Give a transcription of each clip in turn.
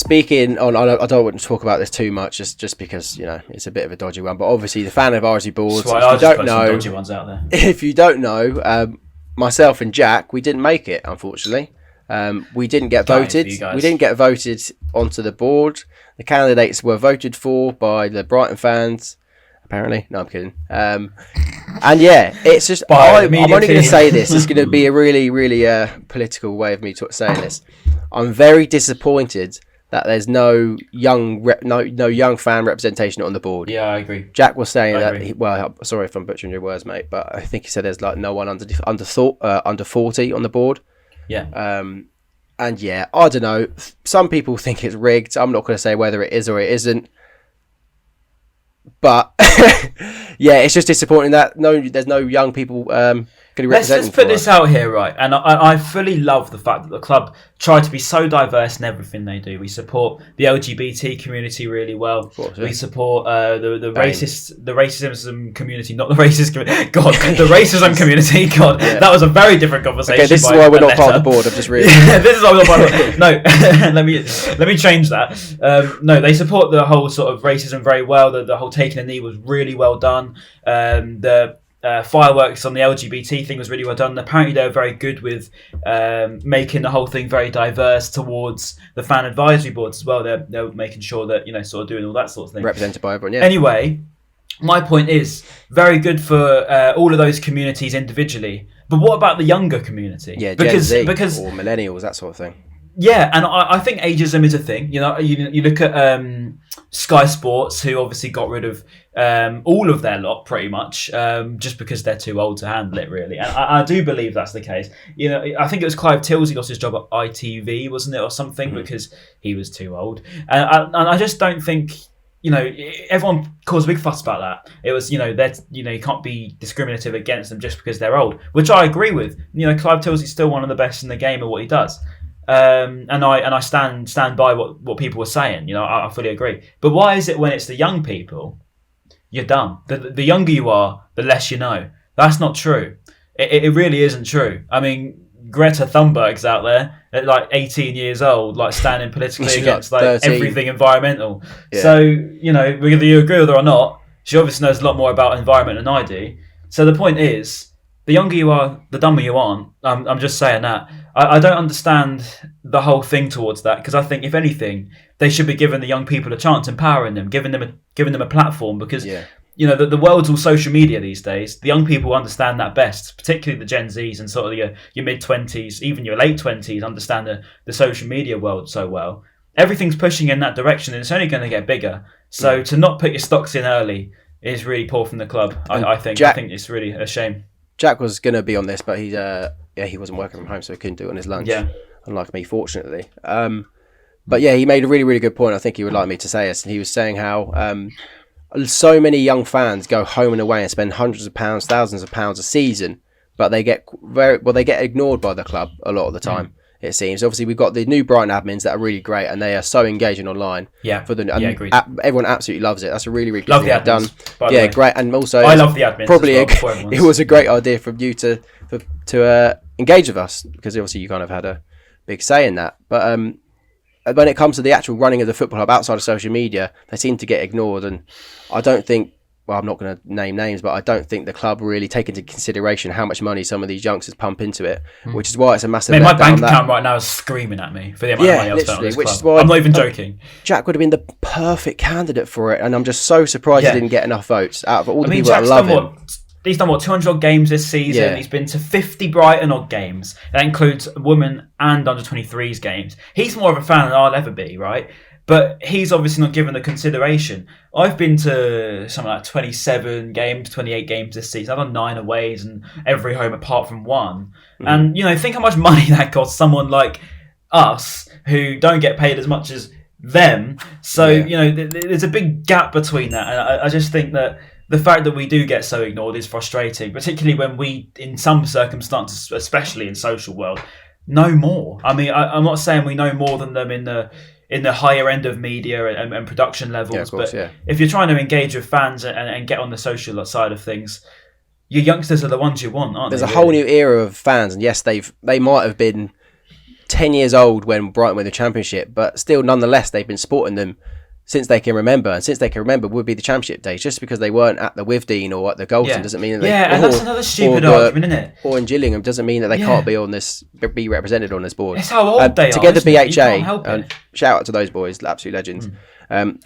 speaking on, I don't want to talk about this too much, just because it's a bit of a dodgy one. But obviously, the fan advisory boards. If you don't know, dodgy ones out there. If you don't know, myself and Jack, we didn't make it, unfortunately. We didn't get voted. We didn't get voted onto the board. The candidates were voted for by the Brighton fans. Apparently, no, I'm kidding. And yeah, it's just I'm only going to say this. It's going to be a really, really political way of me saying this. I'm very disappointed that there's no young fan representation on the board. Yeah, I agree. Jack was saying that. Sorry if I'm butchering your words, mate, but I think he said there's like no one under 40 on the board. Yeah. And yeah, I don't know. Some people think it's rigged. I'm not going to say whether it is or it isn't. But yeah, it's just disappointing that there's no young people going to represent. Let's put this out here, right? And I fully love the fact that the club try to be so diverse in everything they do. We support the LGBT community really well. Course, yeah. We support the racism community, not the racist community. God, the racism community. God, yeah. That was a very different conversation. Okay, this is why we're not part of the board. I've just realised. Yeah, this is why we're not part of the board. No, let me change that. No, they support the whole sort of racism very well. The whole taking a knee was really well done. The fireworks on the LGBT thing was really well done. Apparently they're very good with making the whole thing very diverse towards the fan advisory boards as well. They're making sure that sort of doing all that sort of thing, represented by everyone. Yeah. Anyway, my point is very good for all of those communities individually. But what about the younger community? Yeah, because or millennials, that sort of thing. Yeah, and I think ageism is a thing. You look at Sky Sports, who obviously got rid of all of their lot pretty much, just because they're too old to handle it, really. And I do believe that's the case. I think it was Clive Tilsey lost his job at ITV, wasn't it, or something, because he was too old. And I just don't think. Everyone caused a big fuss about that. It was, you can't be discriminative against them just because they're old, which I agree with. Clive Tilsey's still one of the best in the game at what he does. And I stand by what people were saying. I fully agree. But why is it when it's the young people, you're dumb? The younger you are, the less you know. That's not true. It really isn't true. I mean, Greta Thunberg's out there at like 18 years old, like standing politically against like everything environmental. Yeah. So whether you agree with her or not, she obviously knows a lot more about environment than I do. So the point is, the younger you are, the dumber you aren't. I'm just saying that. I don't understand the whole thing towards that, because I think, if anything, they should be giving the young people a chance, empowering them, giving them a platform, because the world's all social media these days. The young people understand that best, particularly the Gen Zs and sort of your mid-20s, even your late 20s, understand the social media world so well. Everything's pushing in that direction, and it's only going to get bigger. So to not put your stocks in early is really poor from the club. I think it's really a shame. Jack was going to be on this, but he wasn't working from home, so he couldn't do it on his lunch. Yeah. Unlike me, fortunately. But yeah, he made a really, really good point. I think he would like me to say this. And he was saying how so many young fans go home and away and spend hundreds of pounds, thousands of pounds a season, but they get ignored by the club a lot of the time. It seems. Obviously, we've got the new Brighton admins that are really great, and they are so engaging online. Yeah, agreed. Everyone absolutely loves it. That's a really, really good thing they've done. Yeah, great. And also, I love the admins. Probably it was a great idea from you to engage with us, because obviously you kind of had a big say in that. But when it comes to the actual running of the football club outside of social media, they seem to get ignored, and I don't think. Well, I'm not going to name names, but I don't think the club really take into consideration how much money some of these youngsters pump into it, which is why it's a massive. My bank account right now is screaming at me for the amount of money I've spent on this club. Is why I'm not even joking. Jack would have been the perfect candidate for it, and I'm just so surprised he didn't get enough votes out of all the people that love him. He's done 200 odd games this season. Yeah. He's been to 50 Brighton odd games. That includes women and under 23s games. He's more of a fan than I'll ever be, right? But he's obviously not given the consideration. I've been to something like 27 games, 28 games this season. I've done 9 aways and every home apart from one. And, think how much money that costs someone like us who don't get paid as much as them. So, there's a big gap between that. And I just think that the fact that we do get so ignored is frustrating, particularly when we, in some circumstances, especially in social world, know more. I mean, I'm not saying we know more than them in the higher end of media and production levels, if you're trying to engage with fans and get on the social side of things, your youngsters are the ones you want, aren't they? There's a whole new era of fans, and yes, they might have been 10 years old when Brighton won the championship, but still, nonetheless, they've been supporting them since they can remember. And since they can remember would be the championship days. Just because they weren't at the Withdean or at the Goldson doesn't mean that they... Yeah, and that's another stupid argument, isn't it? Or in Gillingham doesn't mean that they can't be represented on this board. It's how old they are. Together, BHA, shout out to those boys, absolute legends.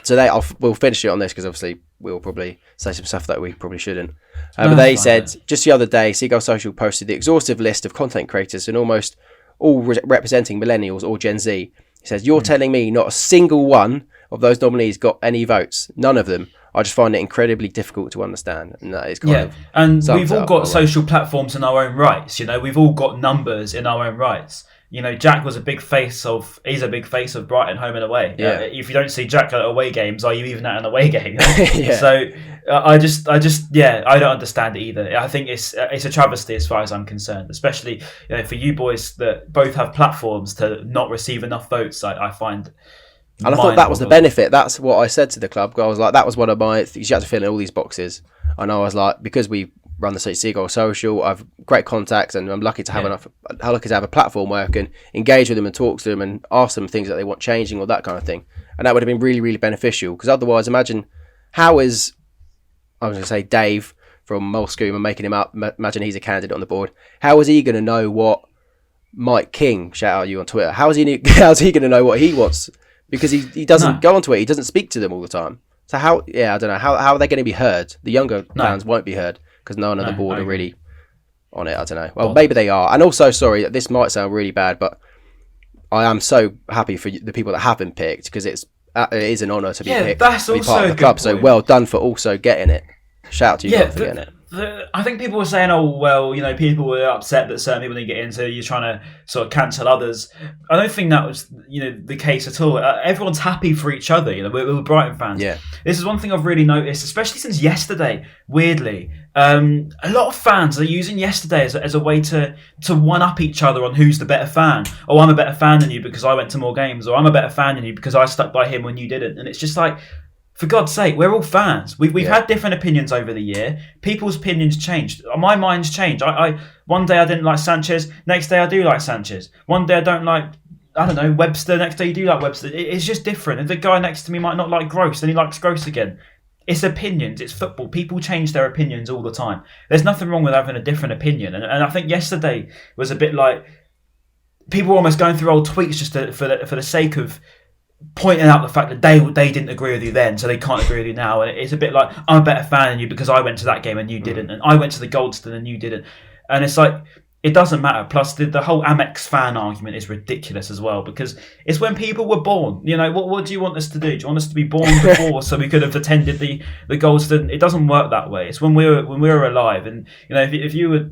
So we'll finish it on this because obviously we'll probably say some stuff that we probably shouldn't. But they said, just the other day, Seagull Social posted the exhaustive list of content creators and almost all representing millennials or Gen Z. He says, you're telling me not a single one of those nominees got any votes? None of them. I just find it incredibly difficult to understand. And that is kind of... And we've all got social platforms in our own rights. We've all got numbers in our own rights. Jack was he's a big face of Brighton home and away. Yeah. If you don't see Jack at away games, are you even at an away game? Yeah. So I don't understand it either. I think it's a travesty as far as I'm concerned, especially for you boys that both have platforms to not receive enough votes. I find. And I thought that was the benefit. That's what I said to the club. I was like, that was one of my things. You had to fill in all these boxes. And I was like, because we run the Seagull Social, I've great contacts, and I'm lucky to have a platform where I can engage with them and talk to them and ask them things that they want changing or that kind of thing. And that would have been really, really beneficial. Because otherwise, imagine I was going to say Dave from Molescombe and making him up. Imagine he's a candidate on the board. How is he going to know what Mike King, shout out you on Twitter, how's he going to know what he wants? Because he doesn't go onto it. He doesn't speak to them all the time. So I don't know. How are they going to be heard? The younger fans won't be heard because no one on the board are really on it. I don't know. Well, maybe they are. And also, sorry, this might sound really bad, but I am so happy for the people that have been picked because it is an honour to be picked. That's to be also part of the club. So well done for also getting it. Shout out to you for getting it. I think people were saying, people were upset that certain people didn't get in, so you're trying to sort of cancel others. I don't think that was, the case at all. Everyone's happy for each other. We're Brighton fans. Yeah. This is one thing I've really noticed, especially since yesterday. Weirdly, a lot of fans are using yesterday as a way to one up each other on who's the better fan. Oh, I'm a better fan than you because I went to more games, or I'm a better fan than you because I stuck by him when you didn't. And it's just like, for God's sake, we're all fans. We've had different opinions over the year. People's opinions changed. My mind's changed. I one day I didn't like Sanchez. Next day I do like Sanchez. One day I don't like, Webster. Next day you do like Webster. It's just different. And the guy next to me might not like Gross, then he likes Gross again. It's opinions. It's football. People change their opinions all the time. There's nothing wrong with having a different opinion. And I think yesterday was a bit like people were almost going through old tweets just for the sake of pointing out the fact that they didn't agree with you then, so they can't agree with you now. And it's a bit like, I'm a better fan than you because I went to that game and you didn't, and I went to the Goldstone and you didn't. And it's like, it doesn't matter. Plus, the whole Amex fan argument is ridiculous as well, because it's when people were born. What do you want us to do? Do you want us to be born before so we could have attended the Goldstone? It doesn't work that way. It's when we were alive. And if you were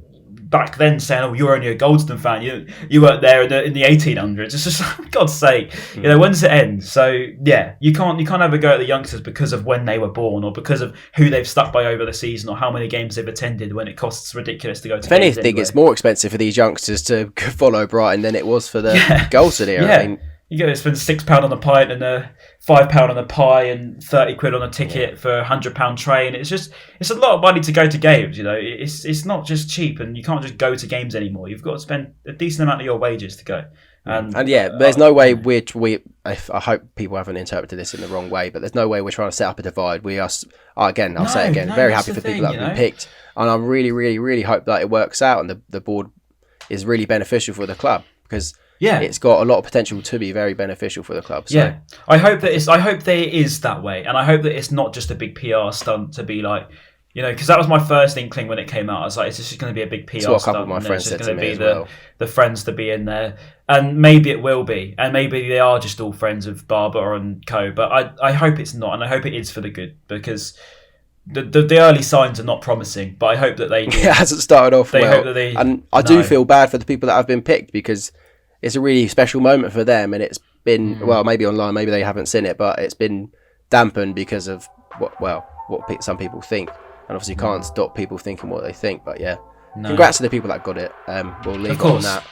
back then saying, "Oh, you're only a Goldstone fan. You weren't there in the 1800s." It's just, for God's sake, when does it end? So you can't have a go at the youngsters because of when they were born or because of who they've stuck by over the season or how many games they've attended. When it costs ridiculous to go to. If anything, anyway. It's more expensive for these youngsters to follow Brighton than it was for the Goldstone era. Yeah. I mean, you go spend £6 on a pint and £5 on a pie and £30 on a ticket for £100 train. It's a lot of money to go to games. It's not just cheap, and you can't just go to games anymore. You've got to spend a decent amount of your wages to go. And there's no way I hope people haven't interpreted this in the wrong way, but there's no way we're trying to set up a divide. We are, again, I'll say again, very happy for people that have been picked, and I really, really, really hope that it works out and the board is really beneficial for the club because. Yeah, it's got a lot of potential to be very beneficial for the club. So. Yeah, I hope that it is that way, and I hope that it's not just a big PR stunt to be like, because that was my first inkling when it came out. I was like, "Is this just going to be a big PR stunt?" That's what a couple of my friends said to me as well. The friends to be in there, and maybe it will be, and maybe they are just all friends of Barber and co. But I hope it's not, and I hope it is for the good because. The early signs are not promising, but I hope that they do. It hasn't started off well. Hope that they, and I do feel bad for the people that have been picked because it's a really special moment for them, and it's been maybe online, maybe they haven't seen it, but it's been dampened because of what some people think, and obviously you can't stop people thinking what they think. But congrats to the people that got it. We'll leave it on that.